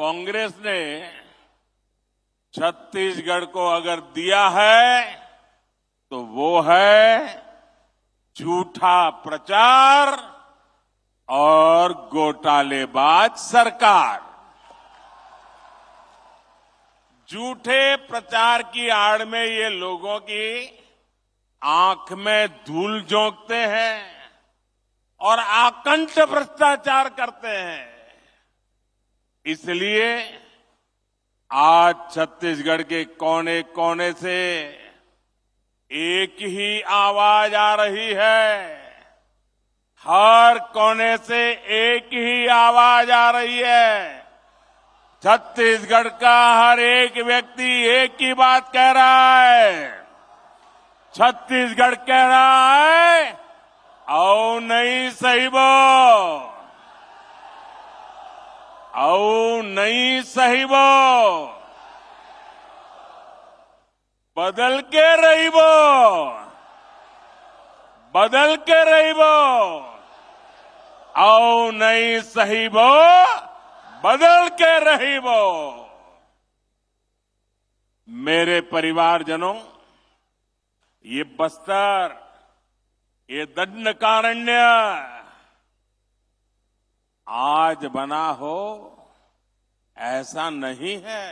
कांग्रेस ने छत्तीसगढ़ को अगर दिया है तो वो है झूठा प्रचार और घोटालेबाज सरकार। झूठे प्रचार की आड़ में ये लोगों की आंख में धूल झोंकते हैं और आकंठ भ्रष्टाचार करते हैं। इसलिए आज छत्तीसगढ़ के कोने कोने से एक ही आवाज आ रही है। हर कोने से एक ही आवाज आ रही है। छत्तीसगढ़ का हर एक व्यक्ति एक ही बात कह रहा है। छत्तीसगढ़ कह रहा है, आओ नहीं सहिबो, आओ नहीं सहिबो, बदल के रहिबो, बदल के रहिबो, आओ नहीं सहिबो, बदल के रहिबो। मेरे परिवारजनों, ये बस्तर, ये दंडकारण्य आज बना हो ऐसा नहीं है।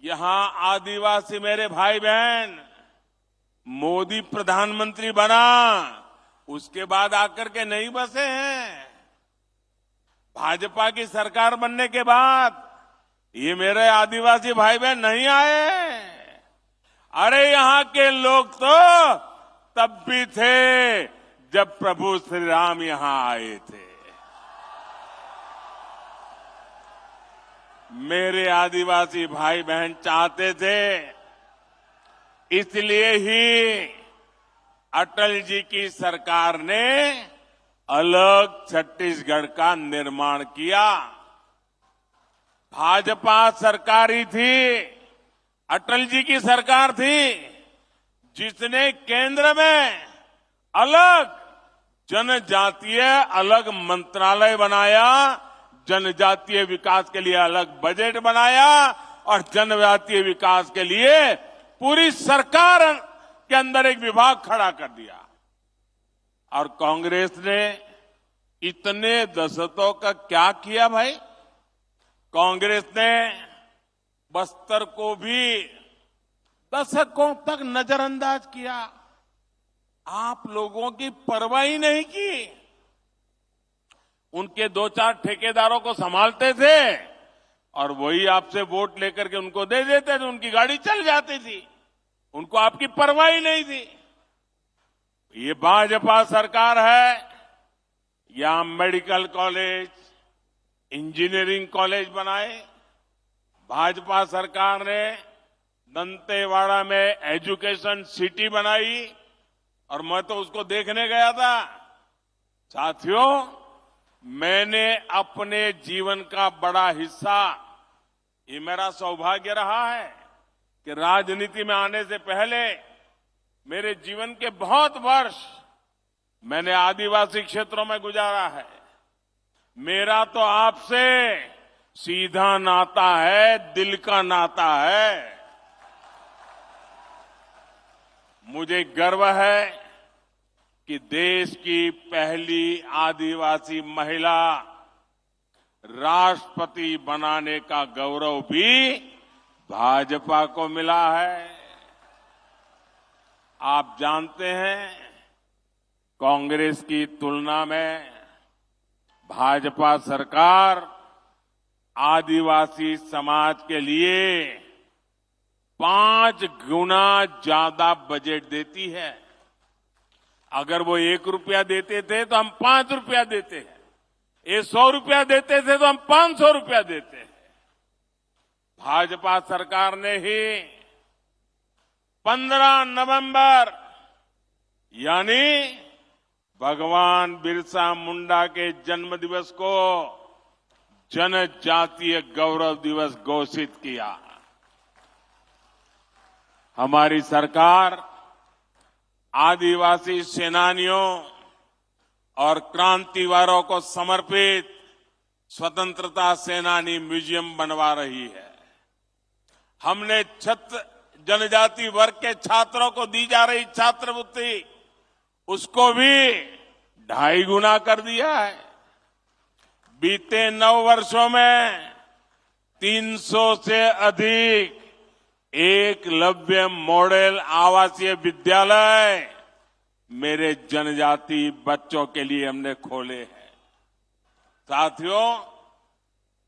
यहां आदिवासी मेरे भाई बहन मोदी प्रधानमंत्री बना उसके बाद आकर के नहीं बसे हैं। भाजपा की सरकार बनने के बाद ये मेरे आदिवासी भाई बहन नहीं आए। अरे यहां के लोग तो तब भी थे जब प्रभु श्री राम यहां आए थे। मेरे आदिवासी भाई बहन चाहते थे, इसलिए ही अटल जी की सरकार ने अलग छत्तीसगढ़ का निर्माण किया। भाजपा सरकार ही थी, अटल जी की सरकार थी जिसने केंद्र में अलग जनजातीय अलग मंत्रालय बनाया, जनजातीय विकास के लिए अलग बजट बनाया और जनजातीय विकास के लिए पूरी सरकार के अंदर एक विभाग खड़ा कर दिया। और कांग्रेस ने इतने दशकों का क्या किया भाई? कांग्रेस ने बस्तर को भी दशकों तक नजरअंदाज किया। आप लोगों की परवाह ही नहीं की। उनके दो चार ठेकेदारों को संभालते थे और वही आपसे वोट लेकर के उनको दे देते थे, उनकी गाड़ी चल जाती थी। उनको आपकी परवाह ही नहीं थी। ये भाजपा सरकार है, यहां मेडिकल कॉलेज, इंजीनियरिंग कॉलेज बनाए। भाजपा सरकार ने दंतेवाड़ा में एजुकेशन सिटी बनाई और मैं तो उसको देखने गया था। साथियों, मैंने अपने जीवन का बड़ा हिस्सा, ये मेरा सौभाग्य रहा है कि राजनीति में आने से पहले मेरे जीवन के बहुत वर्ष मैंने आदिवासी क्षेत्रों में गुजारा है। मेरा तो आपसे सीधा नाता है, दिल का नाता है। मुझे गर्व है कि देश की पहली आदिवासी महिला राष्ट्रपति बनाने का गौरव भी भाजपा को मिला है। आप जानते हैं, कांग्रेस की तुलना में भाजपा सरकार आदिवासी समाज के लिए 5 गुना ज्यादा बजट देती है। अगर वो 1 रुपया देते थे तो हम 5 रुपया देते हैं। ये 100 रुपया देते थे तो हम 500 रुपया देते हैं। भाजपा सरकार ने ही 15 नवंबर यानी भगवान बिरसा मुंडा के जन्म दिवस को जनजातीय गौरव दिवस घोषित किया। हमारी सरकार आदिवासी सेनानियों और क्रांतिवारों को समर्पित स्वतंत्रता सेनानी म्यूजियम बनवा रही है। हमने जनजाति वर्ग के छात्रों को दी जा रही छात्रवृत्ति उसको भी 2.5 गुना कर दिया है। बीते 9 वर्षों में 300 से अधिक एकलव्य मॉडल आवासीय विद्यालय मेरे जनजाति बच्चों के लिए हमने खोले हैं। साथियों,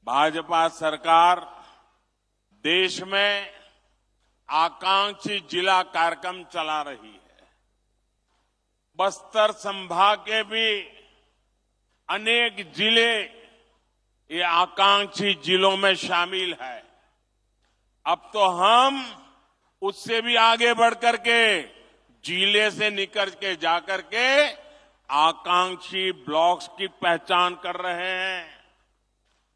भाजपा सरकार देश में आकांक्षी जिला कार्यक्रम चला रही है। बस्तर संभाग के भी अनेक जिले ये आकांक्षी जिलों में शामिल है। अब तो हम उससे भी आगे बढ़कर के जिले से निकल के जाकर के आकांक्षी ब्लॉक्स की पहचान कर रहे हैं।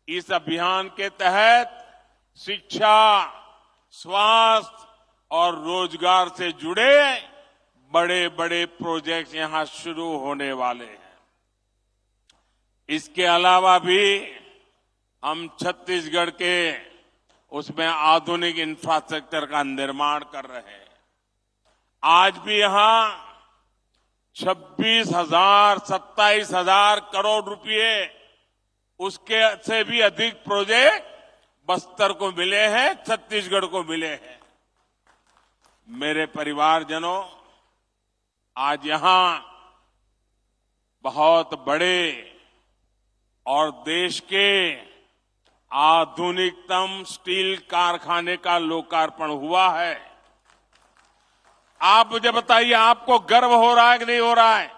इस अभियान के तहत शिक्षा, स्वास्थ्य और रोजगार से जुड़े बड़े बड़े प्रोजेक्ट्स यहां शुरू होने वाले हैं। इसके अलावा भी हम छत्तीसगढ़ के उसमें आधुनिक इंफ्रास्ट्रक्चर का निर्माण कर रहे हैं। आज भी यहां 27,000 करोड़ रुपए उसके से भी अधिक प्रोजेक्ट बस्तर को मिले हैं, छत्तीसगढ़ को मिले हैं। मेरे परिवारजनों, आज यहां बहुत बड़े और देश के आधुनिकतम स्टील कारखाने का लोकार्पण हुआ है। आप मुझे बताइए, आपको गर्व हो रहा है कि नहीं हो रहा है?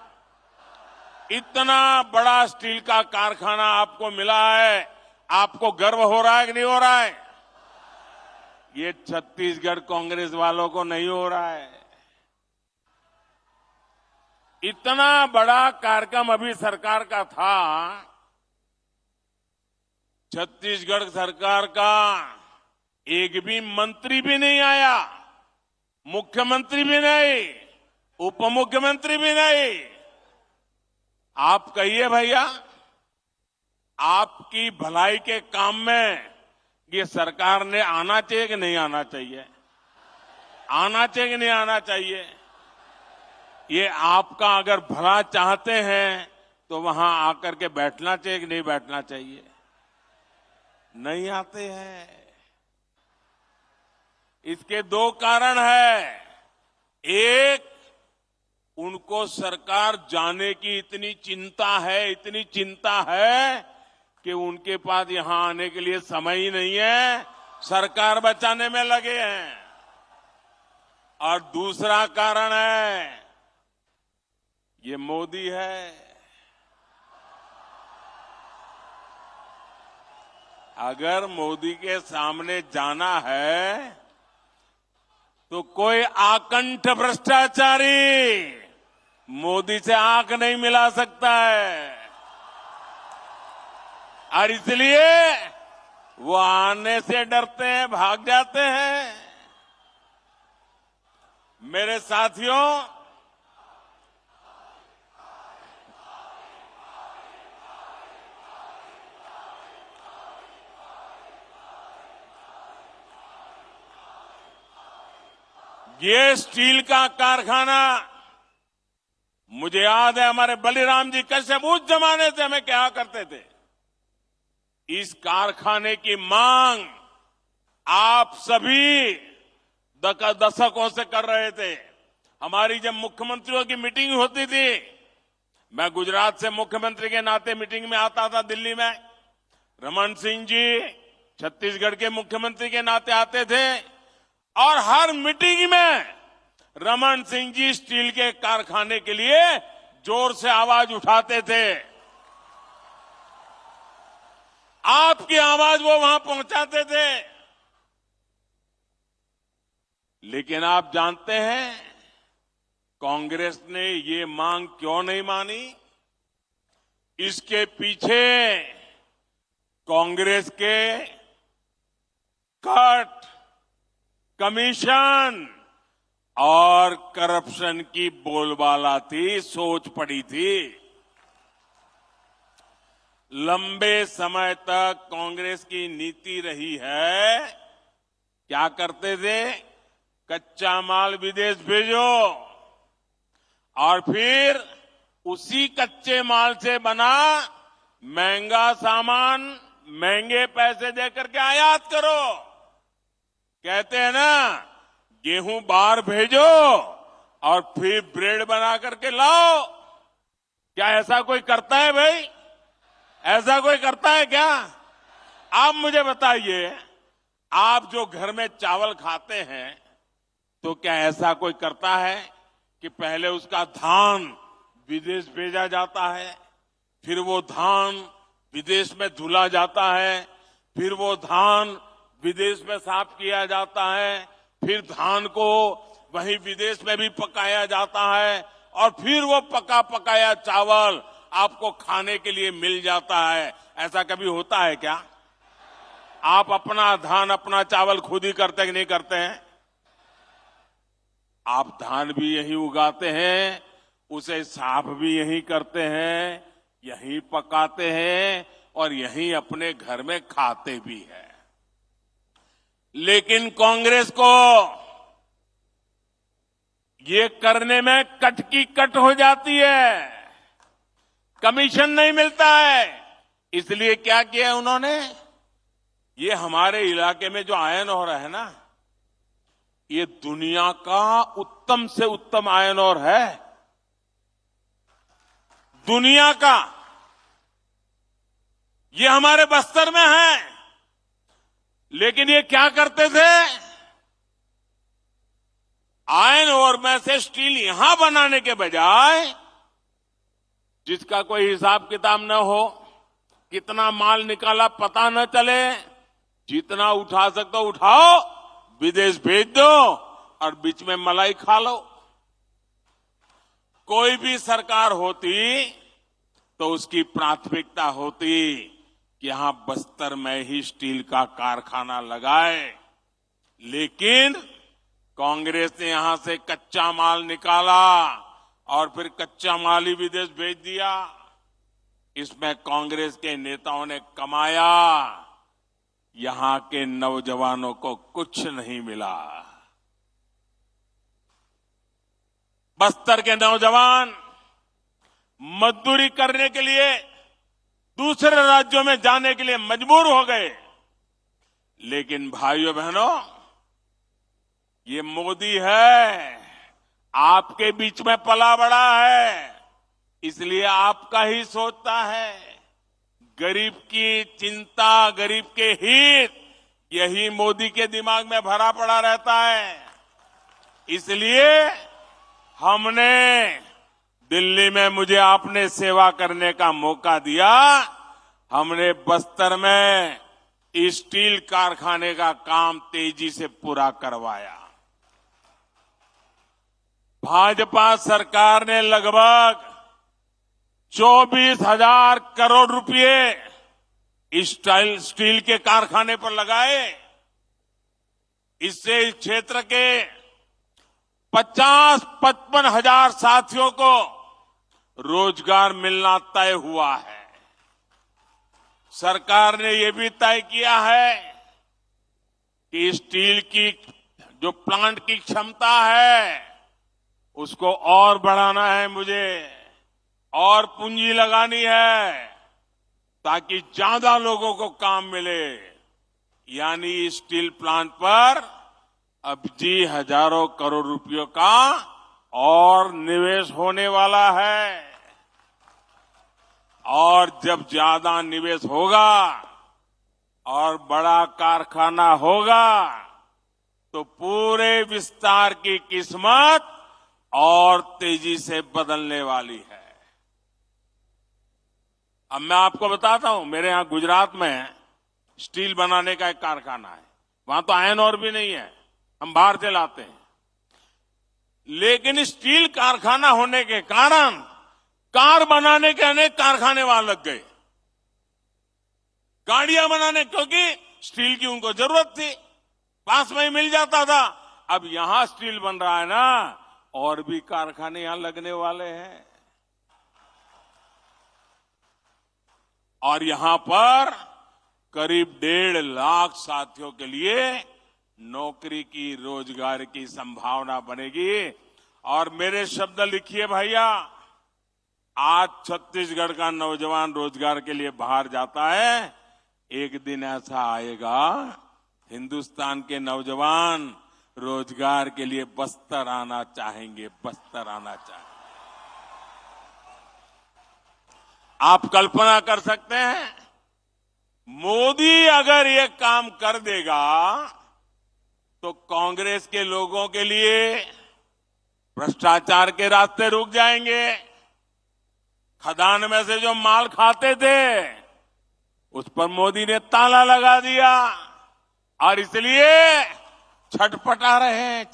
इतना बड़ा स्टील का कारखाना आपको मिला है, आपको गर्व हो रहा है कि नहीं हो रहा है? ये छत्तीसगढ़ कांग्रेस वालों को नहीं हो रहा है। इतना बड़ा कार्यक्रम अभी सरकार का था, छत्तीसगढ़ सरकार का एक भी मंत्री भी नहीं आया, मुख्यमंत्री भी नहीं, उप मुख्यमंत्री भी नहीं। आप कहिए भैया, आपकी भलाई के काम में ये सरकार ने आना चाहिए कि नहीं आना चाहिए? आना चाहिए कि नहीं आना चाहिए? ये आपका अगर भला चाहते हैं तो वहां आकर के बैठना चाहिए कि नहीं बैठना चाहिए? नहीं आते हैं। इसके 2 कारण है। एक, उनको सरकार जाने की इतनी चिंता है कि उनके पास यहां आने के लिए समय ही नहीं है, सरकार बचाने में लगे हैं। और दूसरा कारण है, ये मोदी है। अगर मोदी के सामने जाना है तो कोई आकंठ भ्रष्टाचारी मोदी से आंख नहीं मिला सकता है, और इसलिए वो आने से डरते हैं, भाग जाते हैं। मेरे साथियों, ये स्टील का कारखाना, मुझे याद है हमारे बलिराम जी कश्यप उस जमाने से हमें क्या करते थे, इस कारखाने की मांग आप सभी दशकों से कर रहे थे। हमारी जब मुख्यमंत्रियों की मीटिंग होती थी, मैं गुजरात से मुख्यमंत्री के नाते मीटिंग में आता था दिल्ली में, रमन सिंह जी छत्तीसगढ़ के मुख्यमंत्री के नाते आते थे, और हर मीटिंग में रमन सिंह जी स्टील के कारखाने के लिए जोर से आवाज उठाते थे। आपकी आवाज वो वहां पहुंचाते थे। लेकिन आप जानते हैं कांग्रेस ने ये मांग क्यों नहीं मानी? इसके पीछे कांग्रेस के कट, कमीशन और करप्शन की बोलबाला थी, सोच पड़ी थी। लंबे समय तक कांग्रेस की नीति रही है, क्या करते थे? कच्चा माल विदेश भेजो और फिर उसी कच्चे माल से बना महंगा सामान महंगे पैसे देकर के आयात करो। कहते हैं ना, गेहूं बाहर भेजो और फिर ब्रेड बना करके लाओ। क्या ऐसा कोई करता है भाई? ऐसा कोई करता है क्या? आप मुझे बताइए, आप जो घर में चावल खाते हैं तो क्या ऐसा कोई करता है कि पहले उसका धान विदेश भेजा जाता है, फिर वो धान विदेश में धुला जाता है, फिर वो धान विदेश में साफ किया जाता है, फिर धान को वहीं विदेश में भी पकाया जाता है और फिर वो पका पकाया चावल आपको खाने के लिए मिल जाता है। ऐसा कभी होता है क्या? आप अपना धान अपना चावल खुद ही करते कि नहीं करते हैं? आप धान भी यहीं उगाते हैं, उसे साफ भी यहीं करते हैं, यहीं पकाते हैं और यहीं अपने घर में खाते भी हैं। लेकिन कांग्रेस को ये करने में कट की कट हो जाती है, कमीशन नहीं मिलता है। इसलिए क्या किया उन्होंने? ये हमारे इलाके में जो आयरन ओर है ना, ये दुनिया का उत्तम से उत्तम आयरन ओर है, दुनिया का। ये हमारे बस्तर में है। लेकिन ये क्या करते थे? आयरन ओर में से स्टील यहां बनाने के बजाय, जिसका कोई हिसाब किताब न हो, कितना माल निकाला पता न चले, जितना उठा सकते हो उठाओ, विदेश भेज दो और बीच में मलाई खा लो। कोई भी सरकार होती तो उसकी प्राथमिकता होती कि यहां बस्तर में ही स्टील का कारखाना लगाए। लेकिन कांग्रेस ने यहां से कच्चा माल निकाला और फिर कच्चा माल ही विदेश भेज दिया। इसमें कांग्रेस के नेताओं ने कमाया, यहां के नौजवानों को कुछ नहीं मिला। बस्तर के नौजवान मजदूरी करने के लिए दूसरे राज्यों में जाने के लिए मजबूर हो गए। लेकिन भाइयों बहनों, ये मोदी है, आपके बीच में पला बड़ा है, इसलिए आपका ही सोचता है। गरीब की चिंता, गरीब के हित, यही मोदी के दिमाग में भरा पड़ा रहता है। इसलिए हमने दिल्ली में, मुझे आपने सेवा करने का मौका दिया, हमने बस्तर में स्टील कारखाने का काम तेजी से पूरा करवाया। भाजपा सरकार ने लगभग 24,000 करोड़ रुपए स्टील के कारखाने पर लगाए। इससे इस क्षेत्र के 50-55 हजार साथियों को रोजगार मिलना तय हुआ है। सरकार ने यह भी तय किया है कि स्टील की जो प्लांट की क्षमता है उसको और बढ़ाना है, मुझे और पूंजी लगानी है ताकि ज्यादा लोगों को काम मिले। यानी स्टील प्लांट पर अब जी हजारों करोड़ रुपयों का और निवेश होने वाला है। और जब ज्यादा निवेश होगा और बड़ा कारखाना होगा तो पूरे विस्तार की किस्मत और तेजी से बदलने वाली है। अब मैं आपको बताता हूं, मेरे यहां गुजरात में स्टील बनाने का एक कारखाना है। वहां तो आयरन ओर भी नहीं है, हम बाहर से लाते हैं। लेकिन स्टील कारखाना होने के कारण कार बनाने के अनेक कारखाने वहां लग गए, गाड़ियां बनाने, क्योंकि स्टील की उनको जरूरत थी, पास में ही मिल जाता था। अब यहां स्टील बन रहा है ना, और भी कारखाने यहां लगने वाले हैं। और यहां पर करीब 1.5 लाख साथियों के लिए नौकरी की, रोजगार की संभावना बनेगी। और मेरे शब्द लिखिए भैया, आज छत्तीसगढ़ का नौजवान रोजगार के लिए बाहर जाता है, एक दिन ऐसा आएगा हिंदुस्तान के नौजवान रोजगार के लिए बस्तर आना चाहेंगे, बस्तर आना चाहेंगे। आप कल्पना कर सकते हैं, मोदी अगर ये काम कर देगा तो कांग्रेस के लोगों के लिए भ्रष्टाचार के रास्ते रुक जाएंगे। खदान में से जो माल खाते थे उस पर मोदी ने ताला लगा दिया और इसलिए छटपटा रहे हैं।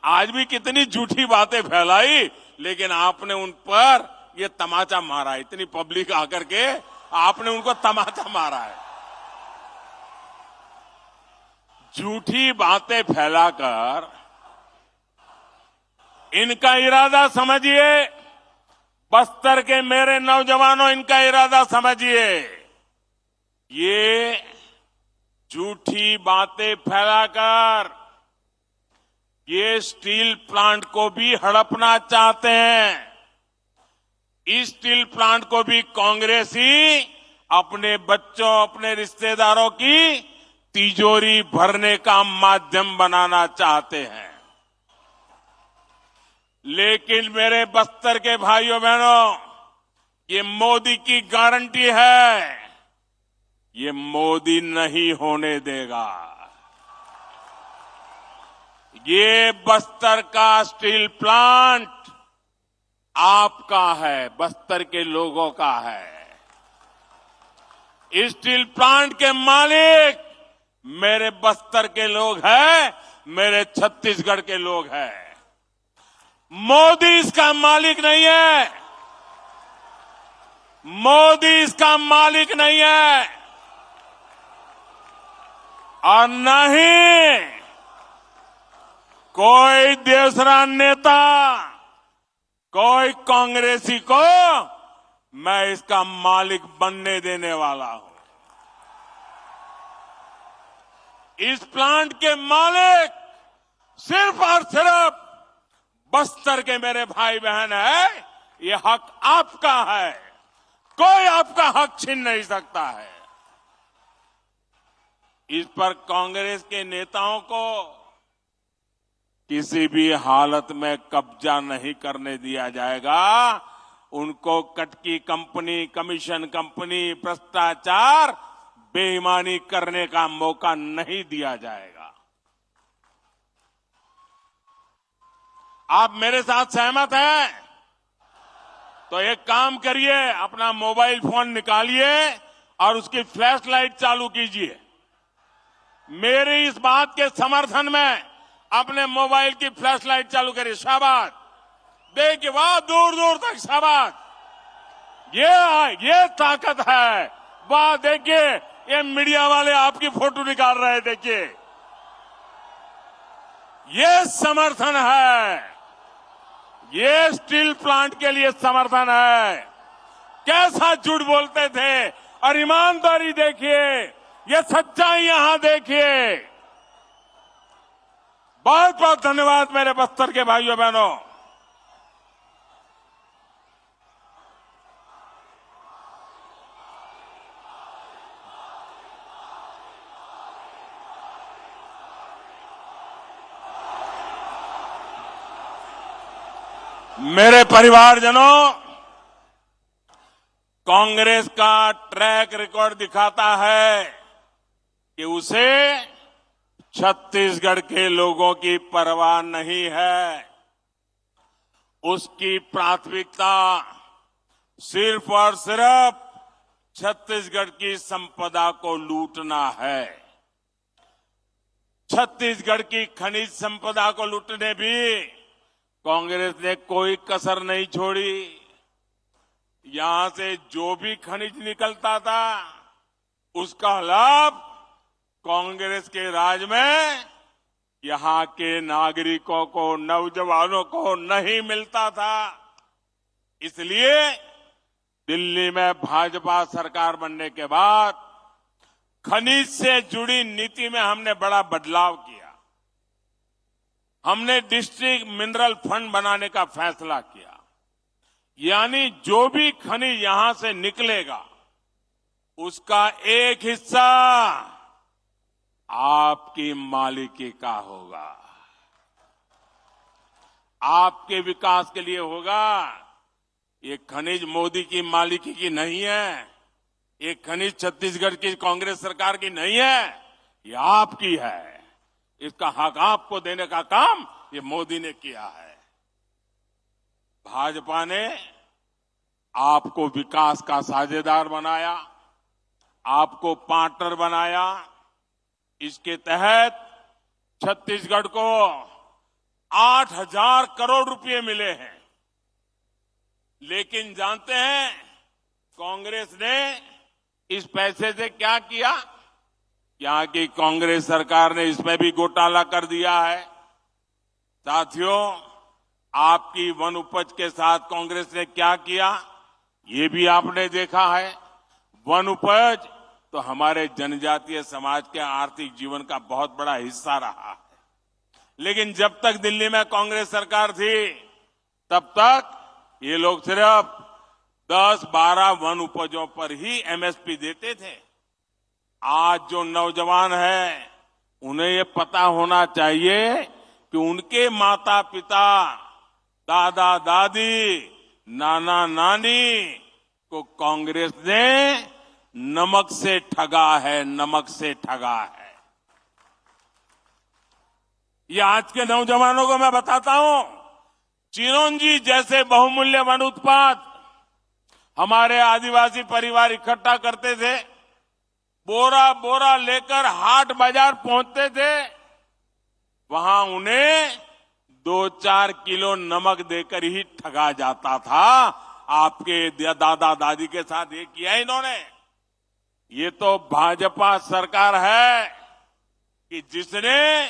आज भी कितनी झूठी बातें फैलाई, लेकिन आपने उन पर ये तमाचा मारा। इतनी पब्लिक आकर के आपने उनको तमाचा मारा है। झूठी बातें फैलाकर इनका इरादा समझिए। बस्तर के मेरे नौजवानों, इनका इरादा समझिए। ये झूठी बातें फैलाकर ये स्टील प्लांट को भी हड़पना चाहते हैं। इस स्टील प्लांट को भी कांग्रेस ही अपने बच्चों, अपने रिश्तेदारों की तिजोरी भरने का माध्यम बनाना चाहते हैं। लेकिन मेरे बस्तर के भाइयों बहनों, ये मोदी की गारंटी है, ये मोदी नहीं होने देगा। ये बस्तर का स्टील प्लांट आपका है, बस्तर के लोगों का है। इस स्टील प्लांट के मालिक मेरे बस्तर के लोग हैं, मेरे छत्तीसगढ़ के लोग हैं। मोदी इसका मालिक नहीं है, मोदी इसका मालिक नहीं है, और न ही कोई दूसरा नेता, कोई कांग्रेसी को मैं इसका मालिक बनने देने वाला हूं। इस प्लांट के मालिक सिर्फ और सिर्फ बस्तर के मेरे भाई बहन है। ये हक आपका है, कोई आपका हक छीन नहीं सकता है। इस पर कांग्रेस के नेताओं को किसी भी हालत में कब्जा नहीं करने दिया जाएगा। उनको कटकी कंपनी, कमीशन कंपनी, भ्रष्टाचार, बेईमानी करने का मौका नहीं दिया जाएगा। आप मेरे साथ सहमत हैं? तो एक काम करिए, अपना मोबाइल फोन निकालिए और उसकी फ्लैश लाइट चालू कीजिए। मेरी इस बात के समर्थन में अपने मोबाइल की फ्लैश लाइट चालू करिए। शाबाश, देखिए, वाह, दूर दूर तक शाबाश। ये ताकत है। वाह, देखिए, ये मीडिया वाले आपकी फोटो निकाल रहे हैं। देखिए, ये समर्थन है, ये स्टील प्लांट के लिए समर्थन है। कैसा झूठ बोलते थे, और ईमानदारी देखिए, ये सच्चाई यहां देखिए। बहुत बहुत धन्यवाद मेरे बस्तर के भाइयों बहनों। मेरे परिवारजनों, कांग्रेस का ट्रैक रिकॉर्ड दिखाता है कि उसे छत्तीसगढ़ के लोगों की परवाह नहीं है। उसकी प्राथमिकता सिर्फ और सिर्फ छत्तीसगढ़ की संपदा को लूटना है। छत्तीसगढ़ की खनिज संपदा को लूटने भी कांग्रेस ने कोई कसर नहीं छोड़ी। यहां से जो भी खनिज निकलता था उसका लाभ कांग्रेस के राज में यहां के नागरिकों को, नौजवानों को नहीं मिलता था। इसलिए दिल्ली में भाजपा सरकार बनने के बाद खनिज से जुड़ी नीति में हमने बड़ा बदलाव किया। हमने डिस्ट्रिक्ट मिनरल फंड बनाने का फैसला किया, यानी जो भी खनिज यहां से निकलेगा उसका एक हिस्सा आपकी मालिकी का होगा, आपके विकास के लिए होगा। ये खनिज मोदी की मालिकी की नहीं है, ये खनिज छत्तीसगढ़ की कांग्रेस सरकार की नहीं है, ये आपकी है। इसका हक आपको देने का काम ये मोदी ने किया है। भाजपा ने आपको विकास का साझेदार बनाया, आपको पार्टनर बनाया। इसके तहत छत्तीसगढ़ को 8,000 करोड़ रुपए मिले हैं। लेकिन जानते हैं कांग्रेस ने इस पैसे से क्या किया? यहाँ की कांग्रेस सरकार ने इसमें भी घोटाला कर दिया है। साथियों, आपकी वन उपज के साथ कांग्रेस ने क्या किया ये भी आपने देखा है। वन उपज तो हमारे जनजातीय समाज के आर्थिक जीवन का बहुत बड़ा हिस्सा रहा है, लेकिन जब तक दिल्ली में कांग्रेस सरकार थी तब तक ये लोग सिर्फ 10-12 वन उपजों पर ही एमएसपी देते थे। आज जो नौजवान है उन्हें ये पता होना चाहिए कि उनके माता पिता, दादा दादी, नाना नानी को कांग्रेस ने नमक से ठगा है, नमक से ठगा है। ये आज के नौजवानों को मैं बताता हूं, चिरौंजी जैसे बहुमूल्य वन उत्पाद हमारे आदिवासी परिवार इकट्ठा करते थे, बोरा बोरा लेकर हाट बाजार पहुंचते थे। वहां उन्हें 2-4 किलो नमक देकर ही ठगा जाता था। आपके दादा दादी के साथ ये किया इन्होंने। ये तो भाजपा सरकार है कि जिसने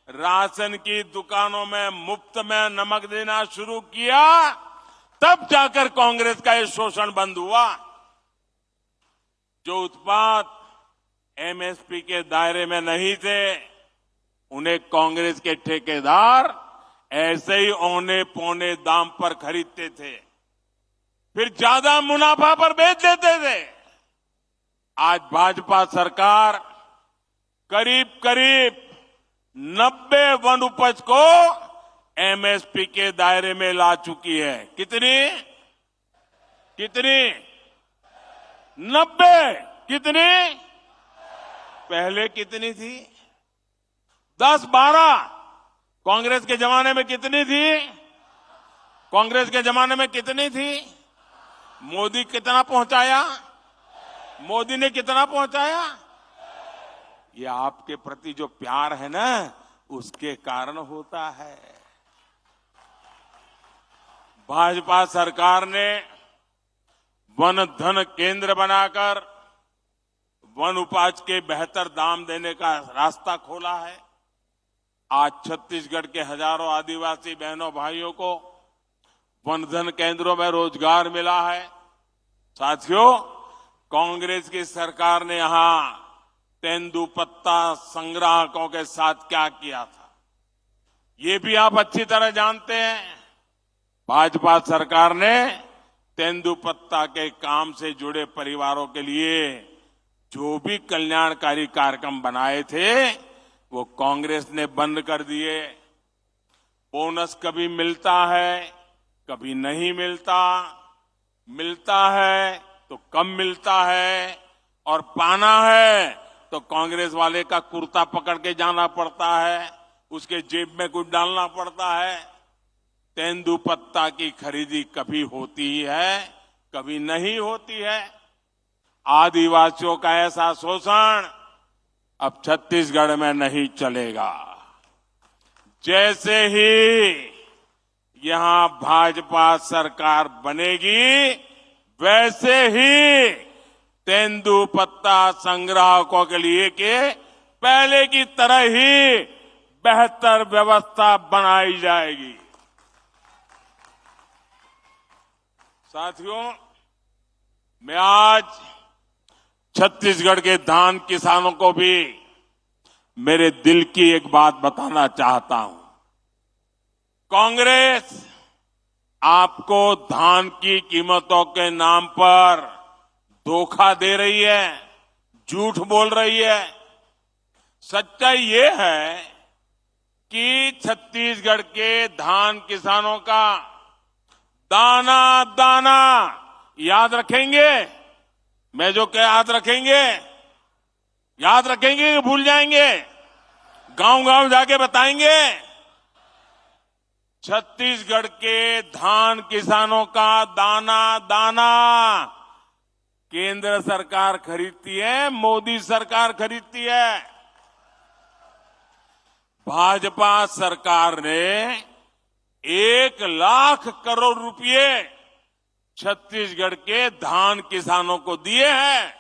राशन की दुकानों में मुफ्त में नमक देना शुरू किया, तब जाकर कांग्रेस का ये शोषण बंद हुआ। जो उत्पाद एमएसपी के दायरे में नहीं थे उन्हें कांग्रेस के ठेकेदार ऐसे ही औने पौने दाम पर खरीदते थे, फिर ज्यादा मुनाफा पर बेच देते थे। आज भाजपा सरकार करीब करीब 90 वन उपज को एमएसपी के दायरे में ला चुकी है। कितनी 90। कितनी? पहले कितनी थी? 10-12। कांग्रेस के जमाने में कितनी थी? कांग्रेस के जमाने में कितनी थी? मोदी कितना पहुंचाया? मोदी ने कितना पहुंचाया? ये आपके प्रति जो प्यार है ना, उसके कारण होता है। भाजपा सरकार ने वन धन केंद्र बनाकर वन उपज के बेहतर दाम देने का रास्ता खोला है। आज छत्तीसगढ़ के हजारों आदिवासी बहनों भाइयों को वन धन केंद्रों में रोजगार मिला है। साथियों, कांग्रेस की सरकार ने यहां तेंदुपत्ता संग्राहकों के साथ क्या किया था ये भी आप अच्छी तरह जानते हैं। भाजपा सरकार ने तेंदुपत्ता के काम से जुड़े परिवारों के लिए जो भी कल्याणकारी कार्यक्रम बनाए थे वो कांग्रेस ने बंद कर दिए। बोनस कभी मिलता है, कभी नहीं मिलता, मिलता है तो कम मिलता है, और पाना है तो कांग्रेस वाले का कुर्ता पकड़ के जाना पड़ता है, उसके जेब में कुछ डालना पड़ता है। तेंदुपत्ता की खरीदी कभी होती है, कभी नहीं होती है। आदिवासियों का ऐसा शोषण अब छत्तीसगढ़ में नहीं चलेगा। जैसे ही यहां भाजपा सरकार बनेगी, वैसे ही तेंदुपत्ता संग्राहकों के लिए के पहले की तरह ही बेहतर व्यवस्था बनाई जाएगी। साथियों, मैं आज छत्तीसगढ़ के धान किसानों को भी मेरे दिल की एक बात बताना चाहता हूं। कांग्रेस आपको धान की कीमतों के नाम पर धोखा दे रही है, झूठ बोल रही है। सच्चाई ये है कि छत्तीसगढ़ के धान किसानों का दाना दाना याद रखेंगे। मैं जो क्या याद रखेंगे कि भूल जाएंगे? गांव गांव जाके बताएंगे। छत्तीसगढ़ के धान किसानों का दाना दाना केंद्र सरकार खरीदती है, मोदी सरकार खरीदती है। भाजपा सरकार ने 1,00,000 करोड़ रुपए छत्तीसगढ़ के धान किसानों को दिए हैं।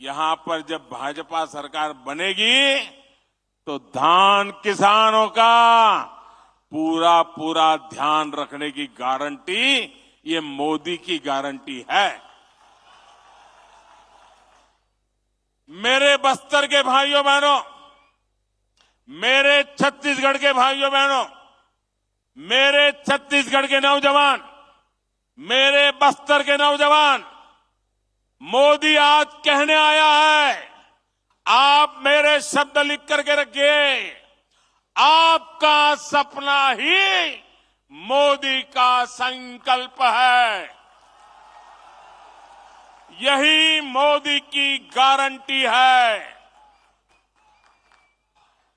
यहां पर जब भाजपा सरकार बनेगी तो धान किसानों का पूरा पूरा ध्यान रखने की गारंटी ये मोदी की गारंटी है। मेरे बस्तर के भाइयों बहनों, मेरे छत्तीसगढ़ के भाइयों बहनों, मेरे छत्तीसगढ़ के नौजवान, मेरे बस्तर के नौजवान, मोदी आज कहने आया है, आप मेरे शब्द लिख करके रखिए, आपका सपना ही मोदी का संकल्प है। यही मोदी की गारंटी है।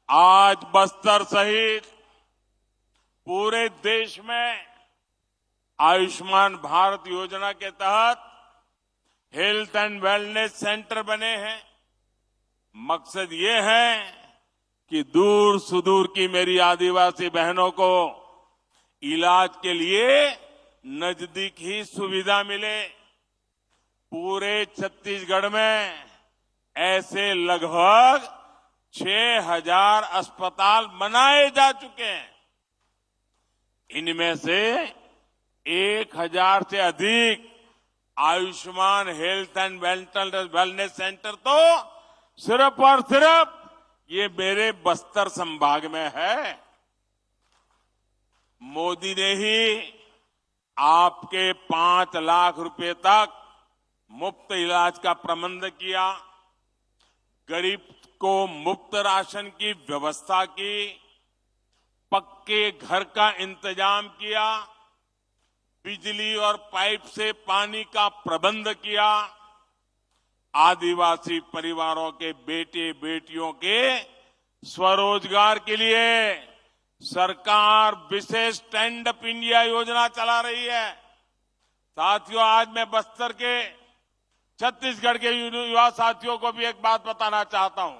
आज बस्तर सहित पूरे देश में आयुष्मान भारत योजना के तहत हेल्थ एंड वेलनेस सेंटर बने हैं। मकसद ये है कि दूर सुदूर की मेरी आदिवासी बहनों को इलाज के लिए नजदीक ही सुविधा मिले। पूरे छत्तीसगढ़ में ऐसे लगभग 6,000 अस्पताल बनाए जा चुके हैं। इनमें से 1,000 से अधिक Ayushman health and wellness centre तो सिर्फ और सिर्फ ये मेरे बस्तर संभाग में है। मोदी ने ही आपके 5 लाख रुपए तक मुफ्त इलाज का प्रबंध किया, गरीब को मुफ्त राशन की व्यवस्था की, पक्के घर का इंतजाम किया, बिजली और पाइप से पानी का प्रबंध किया, आदिवासी परिवारों के बेटे बेटियों के स्वरोजगार के लिए सरकार विशेष स्टैंड अप इंडिया योजना चला रही है। साथियों, आज मैं बस्तर के छत्तीसगढ़ के युवा साथियों को भी एक बात बताना चाहता हूं।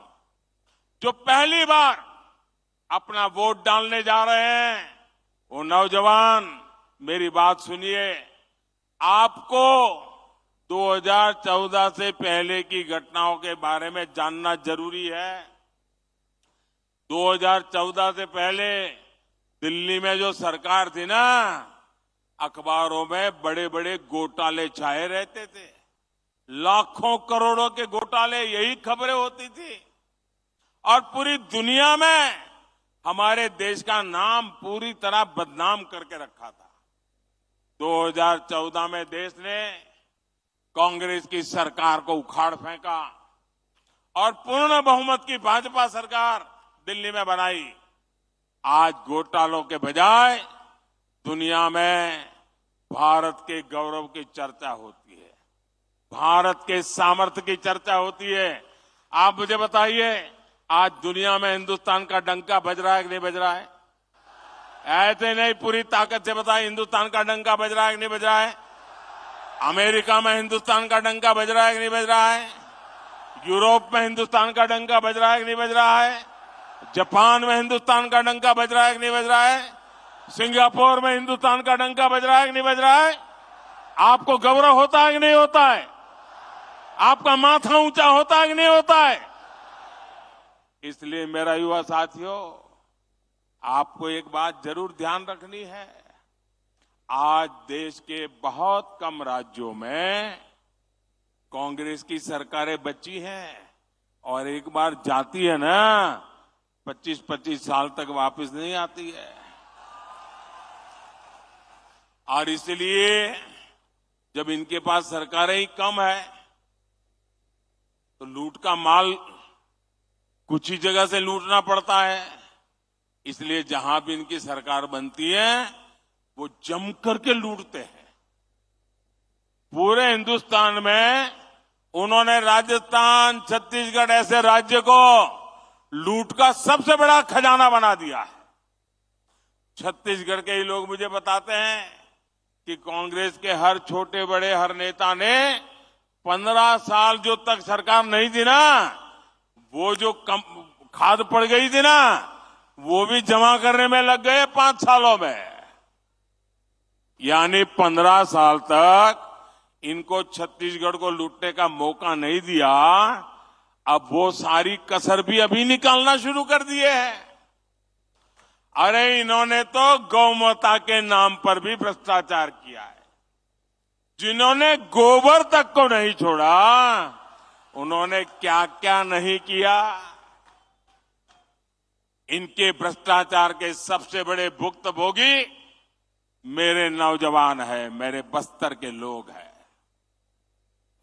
जो पहली बार अपना वोट डालने जा रहे हैं, वो नौजवान मेरी बात सुनिए। आपको 2014 से पहले की घटनाओं के बारे में जानना जरूरी है। 2014 से पहले दिल्ली में जो सरकार थी ना, अखबारों में बड़े बड़े घोटाले छाए रहते थे। लाखों करोड़ों के घोटाले, यही खबरें होती थी और पूरी दुनिया में हमारे देश का नाम पूरी तरह बदनाम करके रखा था। 2014 में देश ने कांग्रेस की सरकार को उखाड़ फेंका और पूर्ण बहुमत की भाजपा सरकार दिल्ली में बनाई। आज घोटालों के बजाय दुनिया में भारत के गौरव की चर्चा होती है, भारत के सामर्थ्य की चर्चा होती है। आप मुझे बताइए, आज दुनिया में हिंदुस्तान का डंका बज रहा है कि नहीं बज रहा है? ऐसे नहीं, पूरी ताकत से बताइए, हिंदुस्तान का डंका बज रहा है कि नहीं बज रहा है? अमेरिका में हिंदुस्तान का डंका बज रहा है कि नहीं बज रहा है? यूरोप में हिंदुस्तान का डंका बज रहा है कि नहीं बज रहा है? जापान में हिंदुस्तान का डंका बज रहा है कि नहीं बज रहा है? सिंगापुर में हिंदुस्तान का डंका बज रहा है कि नहीं बज रहा है? आपको गौरव होता है कि नहीं होता है? आपका माथा ऊंचा होता है कि नहीं होता है? इसलिए मेरा युवा साथियों, आपको एक बात जरूर ध्यान रखनी है। आज देश के बहुत कम राज्यों में कांग्रेस की सरकारें बची हैं और एक बार जाती है ना 25-25 साल तक वापस नहीं आती है। और इसलिए जब इनके पास सरकारें ही कम है तो लूट का माल कुछ ही जगह से लूटना पड़ता है। इसलिए जहां भी इनकी सरकार बनती है वो जम करके लूटते हैं। पूरे हिंदुस्तान में उन्होंने राजस्थान, छत्तीसगढ़ ऐसे राज्य को लूट का सबसे बड़ा खजाना बना दिया है। छत्तीसगढ़ के ही लोग मुझे बताते हैं कि कांग्रेस के हर छोटे बड़े हर नेता ने 15 साल जो तक सरकार नहीं दी ना, वो जो खाद पड़ गई थी ना, वो भी जमा करने में लग गए 5 सालों में। यानी 15 साल तक इनको छत्तीसगढ़ को लूटने का मौका नहीं दिया। अब वो सारी कसर भी अभी निकालना शुरू कर दिए हैं। अरे इन्होंने तो गौमाता के नाम पर भी भ्रष्टाचार किया है। जिन्होंने गोबर तक को नहीं छोड़ा, उन्होंने क्या क्या नहीं किया। इनके भ्रष्टाचार के सबसे बड़े भुक्तभोगी मेरे नौजवान हैं, मेरे बस्तर के लोग हैं।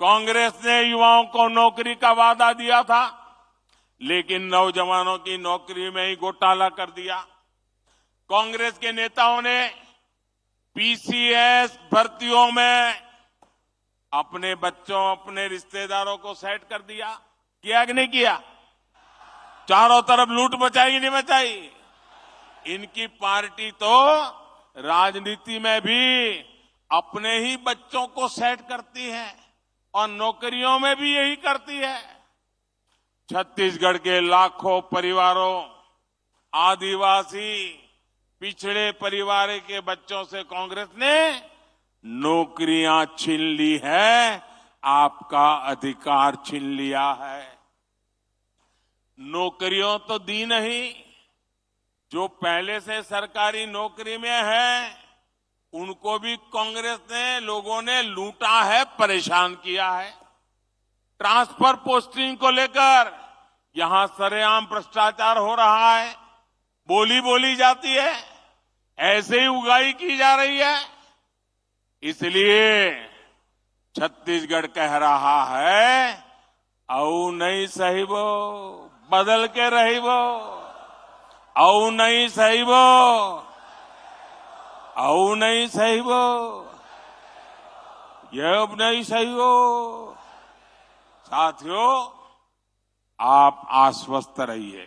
कांग्रेस ने युवाओं को नौकरी का वादा दिया था, लेकिन नौजवानों की नौकरी में ही घोटाला कर दिया। कांग्रेस के नेताओं ने पीसीएस भर्तियों में अपने बच्चों, अपने रिश्तेदारों को सेट कर दिया। किया कि नहीं किया? चारों तरफ लूट मचाई कि नहीं मचाई? इनकी पार्टी तो राजनीति में भी अपने ही बच्चों को सेट करती है और नौकरियों में भी यही करती है। छत्तीसगढ़ के लाखों परिवारों, आदिवासी, पिछड़े परिवार के बच्चों से कांग्रेस ने नौकरियां छीन ली है, आपका अधिकार छीन लिया है। नौकरियों तो दी नहीं, जो पहले से सरकारी नौकरी में है उनको भी कांग्रेस ने, लोगों ने लूटा है, परेशान किया है। ट्रांसफर पोस्टिंग को लेकर यहां सरेआम भ्रष्टाचार हो रहा है, बोली जाती है, ऐसे ही उगाई की जा रही है। इसलिए छत्तीसगढ़ कह रहा है, औ नहीं सही वो बदल के रही वो, औ नहीं सही वो, औ नहीं सही वो, ये अब नहीं सही वो। साथियों, आप आश्वस्त रहिए,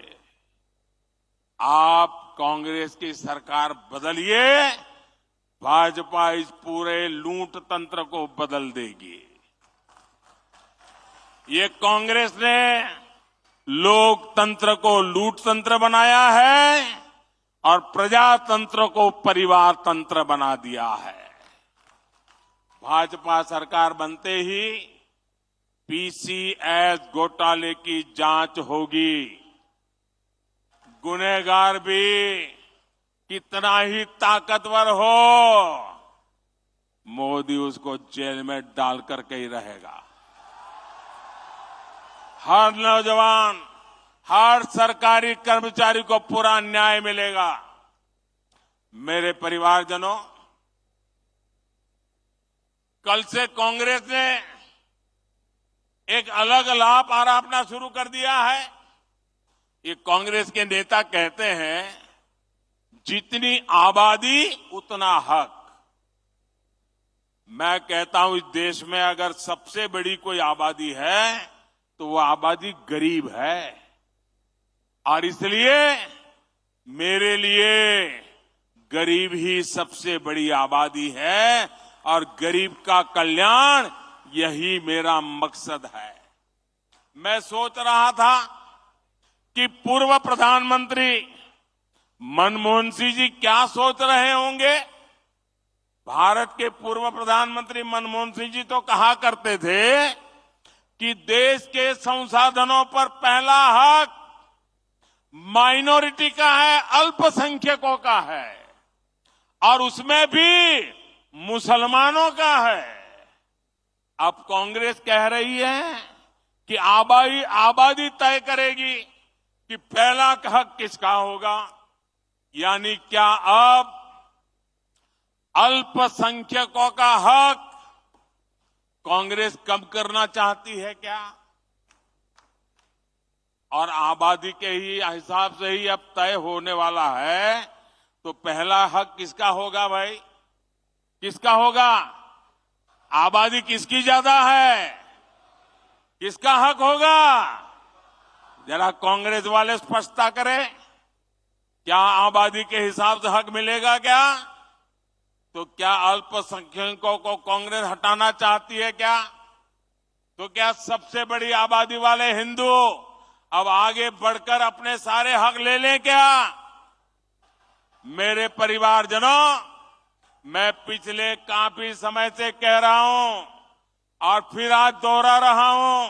आप कांग्रेस की सरकार बदलिए, भाजपा इस पूरे लूट तंत्र को बदल देगी। ये कांग्रेस ने लोकतंत्र को लूट तंत्र बनाया है और प्रजातंत्र को परिवार तंत्र बना दिया है। भाजपा सरकार बनते ही पीसीएस घोटाले की जांच होगी। गुनहगार भी कितना ही ताकतवर हो, मोदी उसको जेल में डाल करके ही रहेगा। हर नौजवान, हर सरकारी कर्मचारी को पूरा न्याय मिलेगा। मेरे परिवारजनों, कल से कांग्रेस ने एक अलग लाभ आरोपना शुरू कर दिया है। ये कांग्रेस के नेता कहते हैं, जितनी आबादी उतना हक। मैं कहता हूं, इस देश में अगर सबसे बड़ी कोई आबादी है तो वो आबादी गरीब है, और इसलिए मेरे लिए गरीब ही सबसे बड़ी आबादी है और गरीब का कल्याण यही मेरा मकसद है। मैं सोच रहा था कि पूर्व प्रधानमंत्री मनमोहन सिंह जी क्या सोच रहे होंगे। भारत के पूर्व प्रधानमंत्री मनमोहन सिंह जी तो कहा करते थे कि देश के संसाधनों पर पहला हक माइनॉरिटी का है, अल्पसंख्यकों का है, और उसमें भी मुसलमानों का है। अब कांग्रेस कह रही है कि आबादी तय करेगी कि पहला हक किसका होगा। यानी क्या अब अल्पसंख्यकों का हक कांग्रेस कम करना चाहती है क्या? और आबादी के ही हिसाब से ही अब तय होने वाला है, तो पहला हक किसका होगा भाई? किसका होगा? आबादी किसकी ज्यादा है? किसका हक होगा? जरा कांग्रेस वाले स्पष्टता करें। क्या आबादी के हिसाब से हक मिलेगा क्या? तो क्या अल्पसंख्यकों को कांग्रेस हटाना चाहती है क्या? तो क्या सबसे बड़ी आबादी वाले हिंदू अब आगे बढ़कर अपने सारे हक ले लें क्या? मेरे परिवारजनों, मैं पिछले काफी समय से कह रहा हूं और फिर आज दोहरा रहा हूं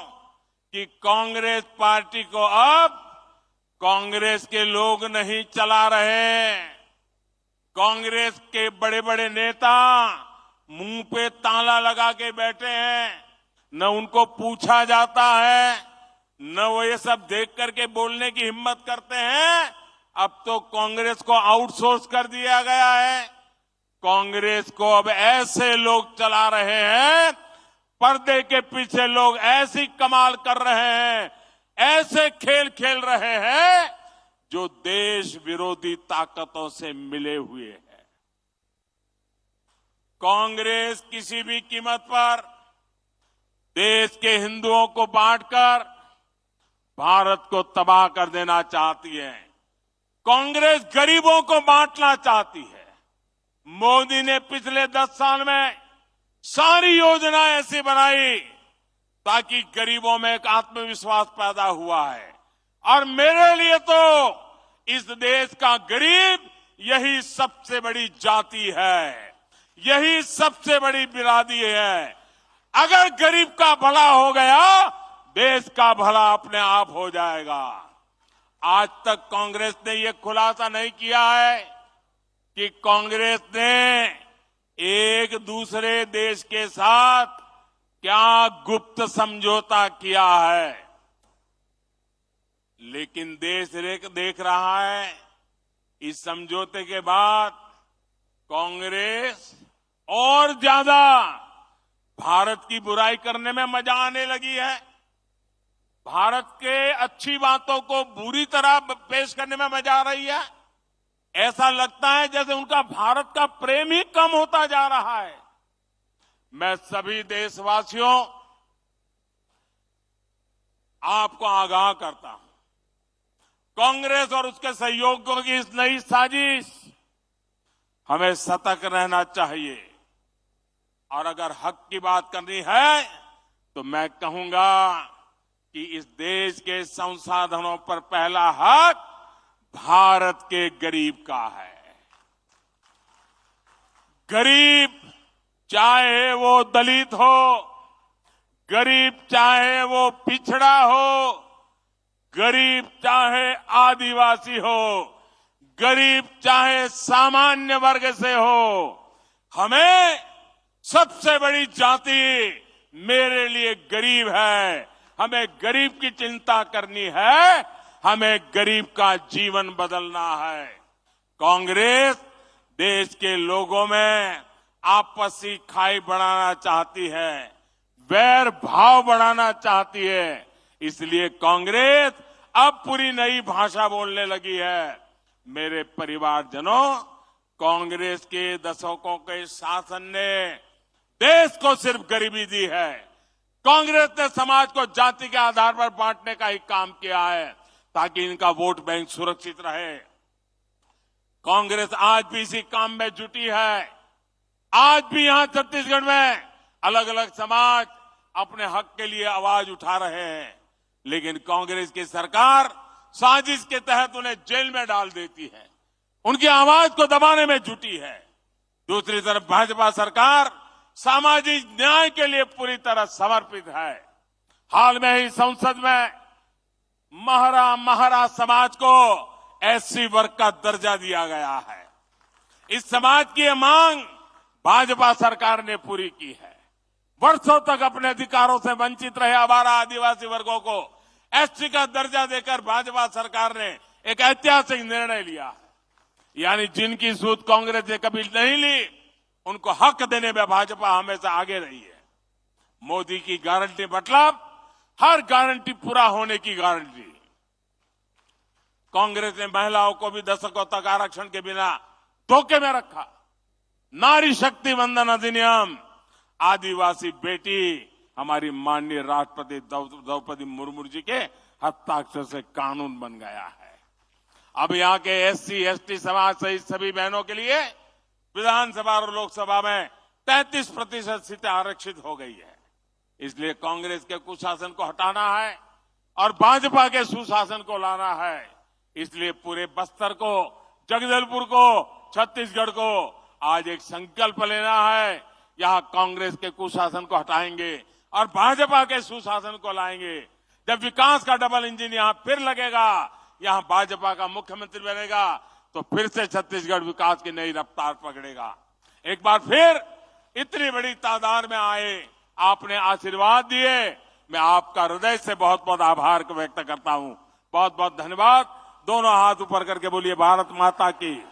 कि कांग्रेस पार्टी को अब कांग्रेस के लोग नहीं चला रहे। कांग्रेस के बड़े बड़े नेता मुंह पे ताला लगा के बैठे हैं, न उनको पूछा जाता है, न वो ये सब देख करके बोलने की हिम्मत करते हैं। अब तो कांग्रेस को आउटसोर्स कर दिया गया है। कांग्रेस को अब ऐसे लोग चला रहे हैं, पर्दे के पीछे लोग ऐसी कमाल कर रहे हैं, ऐसे खेल खेल रहे हैं जो देश विरोधी ताकतों से मिले हुए हैं। कांग्रेस किसी भी कीमत पर देश के हिंदुओं को बांटकर भारत को तबाह कर देना चाहती है। कांग्रेस गरीबों को बांटना चाहती है। मोदी ने पिछले 10 साल में सारी योजनाएं ऐसी बनाई ताकि गरीबों में एक आत्मविश्वास पैदा हुआ है। और मेरे लिए तो इस देश का गरीब यही सबसे बड़ी जाति है, यही सबसे बड़ी बिरादरी है। अगर गरीब का भला हो गया, देश का भला अपने आप हो जाएगा। आज तक कांग्रेस ने यह खुलासा नहीं किया है कि कांग्रेस ने एक दूसरे देश के साथ क्या गुप्त समझौता किया है। लेकिन देश देख रहा है, इस समझौते के बाद कांग्रेस और ज्यादा भारत की बुराई करने में मजा आने लगी है। भारत के अच्छी बातों को बुरी तरह पेश करने में मजा आ रही है। ऐसा लगता है जैसे उनका भारत का प्रेम ही कम होता जा रहा है। मैं सभी देशवासियों, आपको आगाह करता हूं, कांग्रेस और उसके सहयोगियों की इस नई साजिश, हमें सतर्क रहना चाहिए। और अगर हक की बात करनी है तो मैं कहूंगा कि इस देश के संसाधनों पर पहला हक भारत के गरीब का है। गरीब चाहे वो दलित हो, गरीब चाहे वो पिछड़ा हो, गरीब चाहे आदिवासी हो, गरीब चाहे सामान्य वर्ग से हो, हमें सबसे बड़ी जाति मेरे लिए गरीब है। हमें गरीब की चिंता करनी है, हमें गरीब का जीवन बदलना है। कांग्रेस देश के लोगों में आपसी खाई बढ़ाना चाहती है, वैर भाव बढ़ाना चाहती है। इसलिए कांग्रेस अब पूरी नई भाषा बोलने लगी है। मेरे परिवारजनों, कांग्रेस के दशकों के शासन ने देश को सिर्फ गरीबी दी है। कांग्रेस ने समाज को जाति के आधार पर बांटने का ही काम किया है ताकि इनका वोट बैंक सुरक्षित रहे। कांग्रेस आज भी इसी काम में जुटी है। आज भी यहां छत्तीसगढ़ में अलग अलग समाज अपने हक के लिए आवाज उठा रहे हैं, लेकिन कांग्रेस की सरकार साजिश के तहत उन्हें जेल में डाल देती है, उनकी आवाज को दबाने में जुटी है। दूसरी तरफ भाजपा सरकार सामाजिक न्याय के लिए पूरी तरह समर्पित है। हाल में ही संसद में महरा समाज को एससी वर्ग का दर्जा दिया गया है। इस समाज की यह मांग भाजपा सरकार ने पूरी की है। वर्षों तक अपने अधिकारों से वंचित रहे आवारा आदिवासी वर्गों को एसटी का दर्जा देकर भाजपा सरकार ने एक ऐतिहासिक निर्णय लिया है। यानी जिनकी सूद कांग्रेस ने कभी नहीं ली, उनको हक देने में भाजपा हमेशा आगे रही है। मोदी की गारंटी मतलब हर गारंटी पूरा होने की गारंटी। कांग्रेस ने महिलाओं को भी दशकों तक आरक्षण के बिना धोखे में रखा। नारी शक्ति वंदन अधिनियम, आदिवासी बेटी हमारी माननीय राष्ट्रपति द्रौपदी मुर्मू जी के हस्ताक्षर से कानून बन गया है। अब यहां के एससी एसटी समाज सहित सभी बहनों के लिए विधानसभा और लोकसभा में 33% सीटें आरक्षित हो गई है। इसलिए कांग्रेस के कुशासन को हटाना है और भाजपा के सुशासन को लाना है। इसलिए पूरे बस्तर को, जगदलपुर को, छत्तीसगढ़ को आज एक संकल्प लेना है। यहां कांग्रेस के कुशासन को हटाएंगे और भाजपा के सुशासन को लाएंगे। जब विकास का डबल इंजन यहां फिर लगेगा, यहां भाजपा का मुख्यमंत्री बनेगा, तो फिर से छत्तीसगढ़ विकास की नई रफ्तार पकड़ेगा। एक बार फिर इतनी बड़ी तादाद में आए, आपने आशीर्वाद दिए, मैं आपका हृदय से बहुत बहुत आभार व्यक्त करता हूं। बहुत बहुत धन्यवाद। दोनों हाथ ऊपर करके बोलिए भारत माता की।